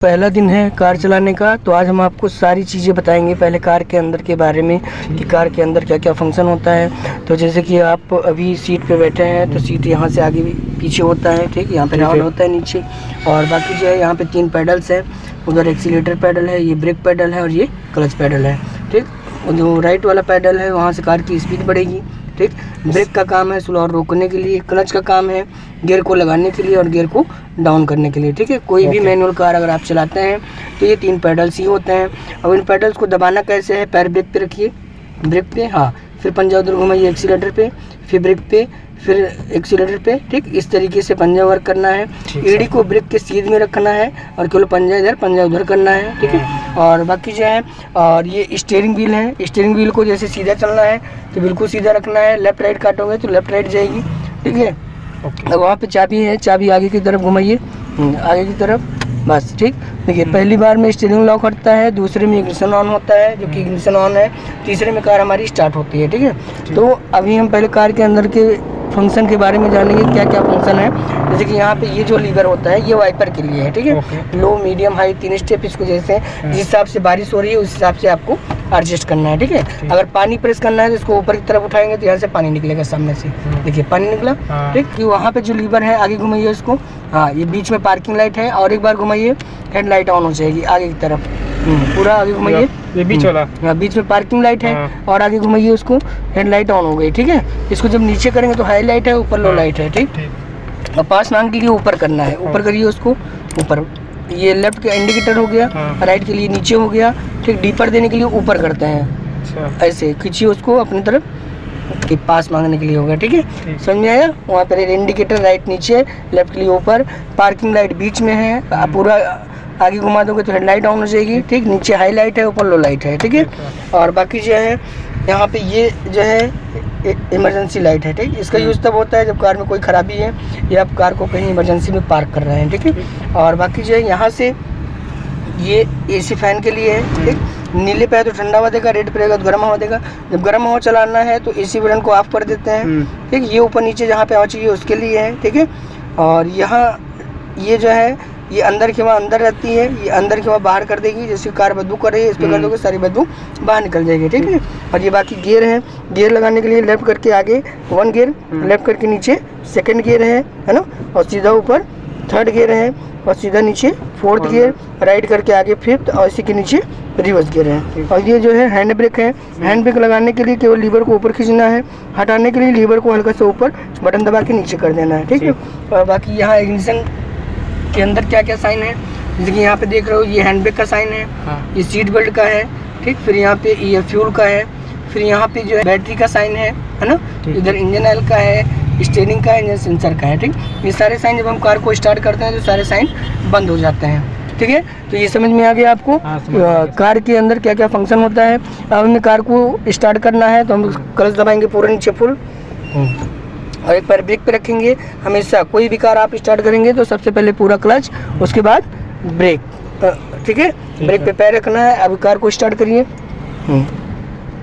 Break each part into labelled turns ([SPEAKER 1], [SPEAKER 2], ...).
[SPEAKER 1] पहला दिन है कार चलाने का, तो आज हम आपको सारी चीज़ें बताएंगे। पहले कार के अंदर के बारे में कि कार के अंदर क्या क्या फंक्शन होता है। तो जैसे कि आप अभी सीट पे बैठे हैं तो सीट यहाँ से आगे पीछे होता है, ठीक, यहाँ पे राउंड होता है नीचे। और बाकी जो है यहाँ पे 3 पैडल्स हैं, उधर एक्सीलेटर पैडल है, ये ब्रेक पैडल है और ये क्लच पैडल है, ठीक। जो राइट वाला पैडल है वहाँ से कार की स्पीड बढ़ेगी, ठीक। ब्रेक का काम है स्लो और रोकने के लिए, क्लच का काम है गियर को लगाने के लिए और गियर को डाउन करने के लिए, ठीक है। कोई भी मैनुअल कार अगर आप चलाते हैं तो ये 3 पैडल्स ही होते हैं। अब इन पैडल्स को दबाना कैसे है, पैर ब्रेक पे रखिए, ब्रेक पे, हाँ, फिर पंजा उधर घुमाइए एक्सीलेटर पे, फिर ब्रेक पे, फिर एक्सीलेटर पे, ठीक। इस तरीके से पंजा वर्क करना है। एड़ी को ब्रेक के सीध में रखना है और केवल पंजा इधर पंजा उधर करना है, ठीक है। और बाकी जो है, और ये स्टीयरिंग व्हील है, स्टीयरिंग व्हील को जैसे सीधा चलना है तो बिल्कुल सीधा रखना है। लेफ्ट राइट काटोगे तो लेफ्ट राइट जाएगी, ठीक है। अब वहाँ पे चाबी है, चाबी आगे की तरफ घुमाइए, आगे की तरफ, बस, ठीक। देखिए पहली बार में स्टीयरिंग लॉक हटता है, दूसरे में इग्निशन ऑन होता है, जो कि इग्निशन ऑन है, तीसरे में कार हमारी स्टार्ट होती है, ठीक है। तो अभी हम पहले कार के अंदर के फंक्शन के बारे में जानेंगे, क्या क्या फंक्शन है। जैसे कि यहाँ पे ये जो लीवर होता है ये वाइपर के लिए है, ठीक है। लो मीडियम हाई 3 स्टेप इसको, जैसे जिस हिसाब से बारिश हो रही है उस हिसाब से आपको एडजस्ट करना है, ठीक है। अगर पानी प्रेस करना है तो इसको ऊपर की तरफ उठाएंगे तो यहाँ से पानी निकलेगा सामने से, देखिए पानी निकला, ठीक। कि वहाँ पे जो लीवर है आगे घुमाइए उसको, हाँ, ये बीच में पार्किंग लाइट है, और एक बार घुमाइए हेडलाइट ऑन हो जाएगी आगे की तरफ, पूरा आगे घुमाइए,
[SPEAKER 2] ये बीच वाला,
[SPEAKER 1] हाँ, बीच में पार्किंग लाइट है, और आगे घुमाइए उसको, हेडलाइट ऑन हो गई, ठीक है। इसको जब नीचे करेंगे तो हाई लाइट है, ऊपर लो लाइट है, ठीक। और पास मांग के लिए ऊपर करना है, ऊपर करिए उसको, ऊपर। ये लेफ्ट का इंडिकेटर हो गया, राइट के लिए नीचे हो गया, ठीक। डीपर देने के लिए ऊपर करते हैं, ऐसे खींचिए उसको अपनी तरफ, कि पास मांगने के लिए होगा, ठीक है। समझ में आया। वहाँ पर इंडिकेटर राइट नीचे, लेफ्ट के लिए ऊपर, पार्किंग लाइट बीच में है, आप पूरा आगे घुमा दोगे तो हेडलाइट ऑन हो जाएगी, ठीक। नीचे हाई लाइट है, ऊपर लो लाइट है, ठीक है। और बाकी जो है यहाँ पे ये जो है इमरजेंसी लाइट है, ठीक। इसका यूज़ तब होता है जब कार में कोई ख़राबी है या आप कार को कहीं इमरजेंसी में पार्क कर रहे हैं, ठीक है। और बाकी जो है यहाँ से ये एसी फैन के लिए है, ठीक। नीले पे है तो ठंडा हवा देगा, रेड पे रहेगा तो गर्म हवा देगा। जब गर्म हवा चलाना है तो एसी बटन को ऑफ कर देते हैं, ठीक। ये ऊपर नीचे जहाँ पे हवा चाहिए उसके लिए है, ठीक है। और यहाँ ये जो है ये अंदर की हवा अंदर रहती है, ये अंदर की हवा बाहर कर देगी। जैसे कार बदबू कर रही है, इस पर कर दोगे सारी बदबू बाहर निकल जाएगी, ठीक है। और ये बाकी गियर है, गियर लगाने के लिए लेफ्ट करके आगे 1 गियर, लेफ्ट करके नीचे 2nd गियर है ना, और सीधा ऊपर 3rd गियर है, और सीधा नीचे 4th गियर, राइट करके आगे 5th, और इसी के नीचे रिवर्स गियर है। और ये जो है हैंड ब्रेक है, हैंड ब्रेक लगाने के लिए केवल लीवर को ऊपर खींचना है, हटाने के लिए लीवर को हल्का सा ऊपर बटन दबा के नीचे कर देना है, ठीक है। और बाकी यहाँ इग्निशन के अंदर क्या क्या साइन है, जैसे कि यहाँ पे देख रहे हो ये हैंड ब्रेक का साइन है, ये सीट बेल्ट का है, ठीक। फिर यहाँ पे ये फ्यूल का है, फिर यहाँ पे जो है बैटरी का साइन है ना, इधर इंजन ऑयल का है, स्टीयरिंग का है, इंजन सेंसर का है, ठीक। ये सारे साइन जब हम कार को स्टार्ट करते हैं तो सारे साइन बंद हो जाते हैं, ठीक है। तो ये समझ में आ गया आपको कार के अंदर क्या क्या फंक्शन होता है। अब हमें कार को स्टार्ट करना है तो हम क्लच दबाएंगे पूरा नीचे फुल, और एक पैर ब्रेक पे रखेंगे हमेशा। कोई भी कार आप स्टार्ट करेंगे तो सबसे पहले पूरा क्लच, उसके बाद ब्रेक, ठीक है। ब्रेक पे पैर रखना है। अब कार को स्टार्ट करिए,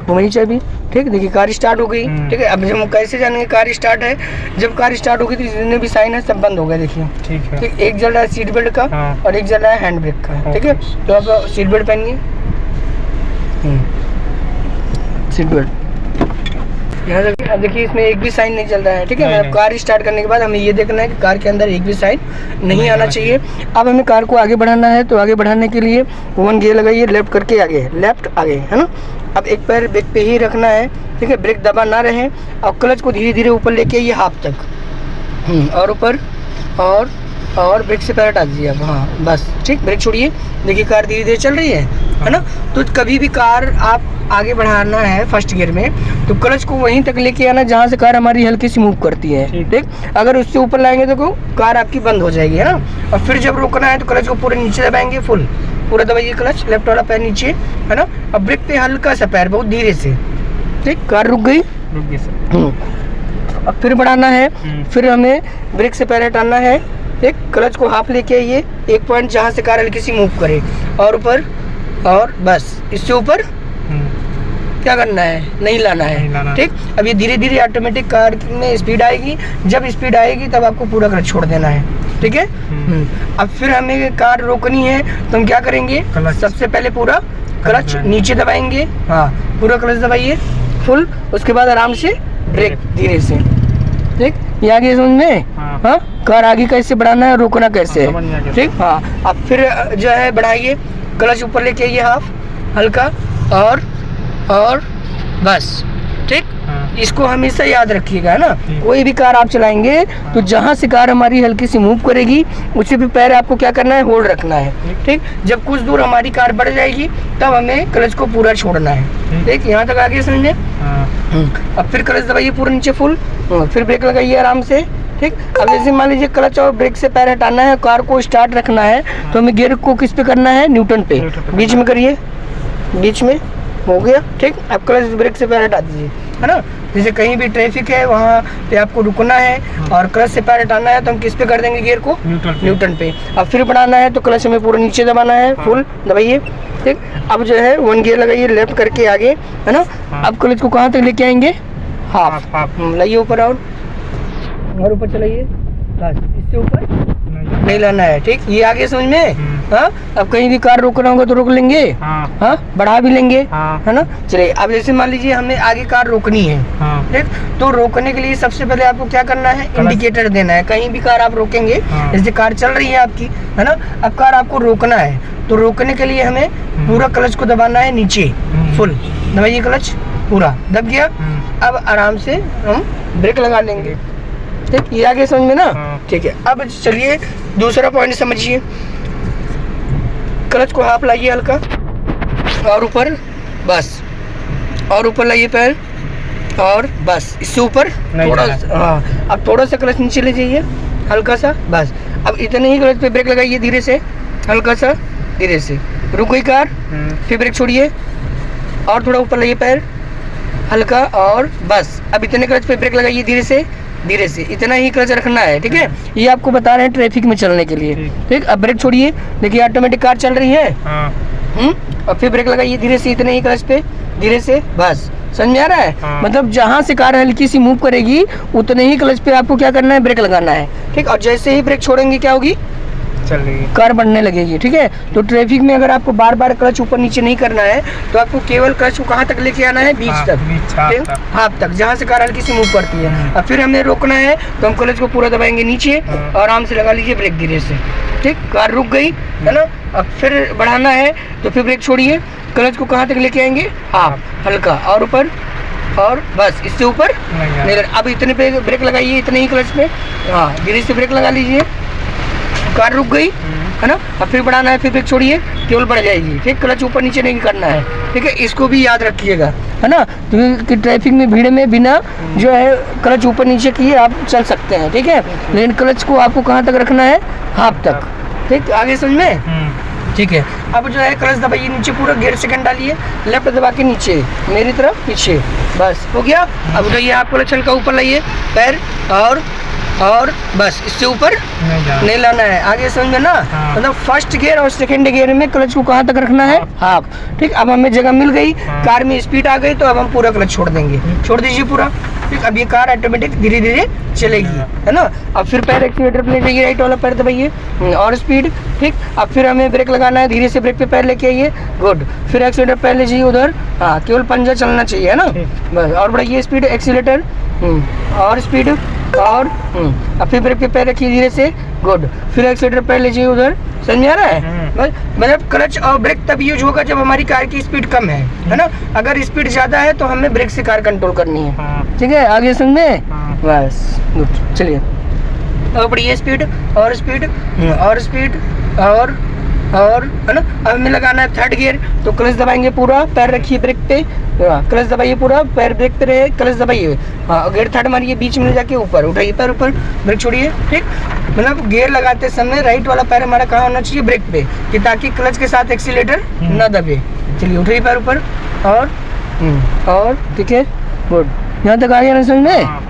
[SPEAKER 1] घुमाइए चाबी, ठीक। देखिए कार स्टार्ट हो गई, ठीक है। अब हम कैसे जानेंगे कार स्टार्ट है, जब कार स्टार्ट होगी तो जितने भी साइन है सब बंद हो गए, देखिए, ठीक है। एक जल रहा है सीट बेल्ट का, और एक जल रहा है हैंड ब्रेक का, ठीक है। तो अब सीट बेल्ट पहनिए, सीट बेल्ट यहाँ देखिए। अब देखिए इसमें एक भी साइन नहीं चल रहा है, ठीक है। मतलब कार स्टार्ट करने के बाद हमें ये देखना है कि कार के अंदर एक भी साइन नहीं आना चाहिए। अब हमें कार को आगे बढ़ाना है, तो आगे बढ़ाने के लिए 1 गियर लगाइए, लेफ्ट करके आगे, लेफ्ट आगे, है ना। अब एक पैर ब्रेक पे ही रखना है, ठीक है, ब्रेक दबा ना रहे, और क्लच को धीरे धीरे ऊपर लेके ये हाफ तक, और ऊपर, और ब्रेक से पैर हटा दीजिए अब, हाँ बस, ठीक। ब्रेक छोड़िए, देखिए कार धीरे धीरे चल रही है ना। तो कभी भी कार आप आगे बढ़ाना है फर्स्ट गियर में तो क्लच को वहीं तक लेके आना जहाँ से कार हमारी हल्की सी मूव करती है, ठीक। अगर उससे ऊपर लाएंगे तो कार आपकी बंद हो जाएगी, है ना। और फिर जब रोकना है तो क्लच को पूरे नीचे दबाएंगे, फुल पूरा दबाइए क्लच, लेफ्ट वाला पैर नीचे, है ना। अब ब्रेक पे हल्का सा पैर, बहुत धीरे से, ठीक। कार रुक गई, अब फिर बढ़ाना है, फिर हमें ब्रेक से पैर हटाना है, ठीक। क्लच को हाफ लेके आइए, एक पॉइंट जहाँ से कार हल्की सी मूव करे, और ऊपर, और बस इससे ऊपर, क्या करना है, नहीं लाना है, ठीक। अब ये धीरे धीरे ऑटोमेटिक कार में स्पीड आएगी, जब स्पीड आएगी तब आपको पूरा क्लच छोड़ देना है, ठीक है। अब फिर हमें कार रोकनी है तो हम क्या करेंगे, सबसे पहले पूरा क्लच नीचे दबाएंगे, हाँ पूरा क्लच दबाइए फुल, उसके बाद आराम से ब्रेक धीरे से, ठीक। ये आगे समझ में, हाँ कार आगे कैसे बढ़ाना है, रोकना कैसे है, ठीक। हाँ अब फिर जो है बढ़ाइए, क्लच ऊपर लेके आइए हाफ हल्का, और बस, ठीक। इसको हमेशा याद रखिएगा ना, कोई भी कार आप चलाएंगे तो जहाँ से कार हमारी हल्की सी मूव करेगी उसी पे पैर आपको क्या करना है, होल्ड रखना है, ठीक। जब कुछ दूर हमारी कार बढ़ जाएगी तब हमें क्लच को पूरा छोड़ना है, ठीक। यहाँ तक आगे समझे। अब फिर क्लच दबाइए पूरा नीचे फुल, फिर ब्रेक लगाइए आराम से, ठीक। अब जैसे मान लीजिए क्लच और ब्रेक से पैर हटाना है, कार को स्टार्ट रखना है, तो हमें गियर को किस पे करना है, न्यूटन पे, बीच में करिए, बीच में हो गया, ठीक। अब क्लच ब्रेक से पैर हटा दीजिए, है ना। जैसे कहीं भी ट्रैफिक है वहाँ पे आपको रुकना है और क्लच से पैर हटाना है तो हम किस पे कर देंगे, गियर को न्यूटन पे। अब फिर बढ़ाना है तो क्लच हमें पूरा नीचे दबाना है, फुल दबाइए, ठीक। अब जो है 1 गियर लगाइए लेफ्ट करके आगे, है ना। अब क्लच को कहाँ तक लेके आएंगे, हाफ लाइए ऊपर, और ऊपर चलाइए, बस इससे ऊपर नहीं लाना है, ठीक। ये आगे समझ में, हाँ। अब कहीं भी कार रोकना होगा तो रोक लेंगे, हाँ बढ़ा भी लेंगे, है ना। चलिए अब जैसे मान लीजिए हमें आगे कार रोकनी है, ठीक। तो रोकने के लिए सबसे पहले आपको क्या करना है, इंडिकेटर देना है। कहीं भी कार आप रोकेंगे, जैसे कार चल रही है आपकी, है ना, अब कार आपको रोकना है तो रोकने के लिए हमें पूरा क्लच को दबाना है नीचे, फुल दबाइए, क्लच पूरा दब गया। अब आराम से हम ब्रेक लगा लेंगे, ठीक। ये आगे समझ में ना, ठीक है। अब चलिए दूसरा पॉइंट समझिए, क्लच को हाफ लाइए हल्का, और ऊपर बस, और ऊपर लाइए पैर, और बस इससे ऊपर थोड़ा, हाँ। अब थोड़ा सा क्लच नीचे ले जाइए हल्का सा, बस। अब इतने ही क्लच पे ब्रेक लगाइए धीरे से, हल्का सा धीरे से, रुक गई कार, फिर ब्रेक छोड़िए और थोड़ा ऊपर लाइए पैर हल्का, और बस। अब इतने क्लच पे ब्रेक लगाइए धीरे से, इतना ही क्लच रखना है, ठीक है। ये आपको बता रहे हैं ट्रैफिक में चलने के लिए, ठीक। अब ब्रेक छोड़िए, देखिए ऑटोमेटिक कार चल रही है, अब फिर ब्रेक लगाइए धीरे से, इतने ही क्लच पे धीरे से, बस। समझ में आ रहा है, मतलब जहाँ से कार हल्की सी मूव करेगी उतने ही क्लच पे आपको क्या करना है, ब्रेक लगाना है, ठीक। और जैसे ही ब्रेक छोड़ेंगे क्या होगी, चल रही है, कार बढ़ने लगेगी, ठीक है। तो ट्रैफिक में अगर आपको बार बार क्लच ऊपर नीचे नहीं करना है तो आपको केवल क्लच को कहाँ तक लेके आना है, बीच तक, हाफ तक, जहाँ से कार हल्की सी मूव करती है। अब फिर हमें रोकना है तो हम क्लच को पूरा दबाएंगे नीचे और आराम से लगा लीजिए ब्रेक धीरे से, ठीक। कार रुक गई, है ना। अब फिर बढ़ाना है तो फिर ब्रेक छोड़िए, क्लच को कहाँ तक लेके आएंगे, हाफ हल्का, और ऊपर, और बस इससे ऊपर नहीं। अब इतने पे ब्रेक लगाइए, इतने ही क्लच पे, हाँ धीरे से ब्रेक लगा लीजिए, कार रुक गई, है ना। अब फिर बढ़ाना है, फिर ब्रेक छोड़िए, केवल बढ़ जाएगी, ठीक। क्लच ऊपर नीचे नहीं करना है, ठीक है। इसको भी याद रखिएगा, है ना, क्योंकि ट्रैफिक में भीड़ में बिना जो है क्लच ऊपर नीचे किए आप चल सकते हैं, ठीक है। लेकिन क्लच को आपको कहाँ तक रखना है, हाफ तक, ठीक। आगे समझ में, ठीक है। अब जो है क्लच दबाइए नीचे पूरा, गियर सेकंड डालिए, लेफ्ट दबा के नीचे मेरी तरफ पीछे, बस हो गया। अब उठाइए आप क्लच हल्का ऊपर लाइए पैर, और बस इससे ऊपर नहीं लाना है, आगे समझ में ना। मतलब फर्स्ट गियर और सेकंड गियर में क्लच को कहाँ तक रखना है, हाफ, ठीक। अब हमें जगह मिल गई, कार में स्पीड आ गई तो अब हम पूरा क्लच छोड़ देंगे, छोड़ दीजिए पूरा, ठीक। अब ये कार ऑटोमेटिक धीरे धीरे चलेगी, है ना। अब फिर पैर एक्सीलेटर पे ले जाइए, राइट वाला पैर दबाइए, और स्पीड, ठीक। अब फिर हमें ब्रेक लगाना है, धीरे से ब्रेक पे पैर लेके आइए, गुड। फिर एक्सीलेटर पैर ले जाइए उधर, हाँ केवल पंजा चलना चाहिए, है ना, बस। और बढ़ाइए स्पीड, एक्सीलेटर, और स्पीड, और अब फिर ब्रेक पे पैर रखिए धीरे से, गुड। फिर एक्सीलेटर पैर लीजिए उधर, समझ में आ रहा है। मतलब क्लच और ब्रेक तब यूज होगा जब हमारी कार की स्पीड कम है ना। अगर स्पीड ज्यादा है तो हमें ब्रेक से कार कंट्रोल करनी है, ठीक है। आगे समझ में, बस गुड। चलिए और बढ़िया, स्पीड, और स्पीड, और स्पीड, और है ना। अब हमें लगाना है थर्ड गियर, तो क्लच दबाएंगे पूरा, पैर रखिए ब्रेक पे, क्लच दबाइए पूरा, पैर ब्रेक पे रहे, क्लच दबाइए, हाँ गियर थर्ड मारिए, बीच में ले जाके ऊपर उठाइए पैर ऊपर, ब्रेक छोड़िए, ठीक। मतलब गियर लगाते समय राइट वाला पैर हमारा कहाँ होना चाहिए, ब्रेक पे, कि ताकि क्लच के साथ एक्सीलेटर न दबे। चलिए उठाइए पैर ऊपर, और ठीक है, गुड। यहाँ तक आ गया ना समझ में।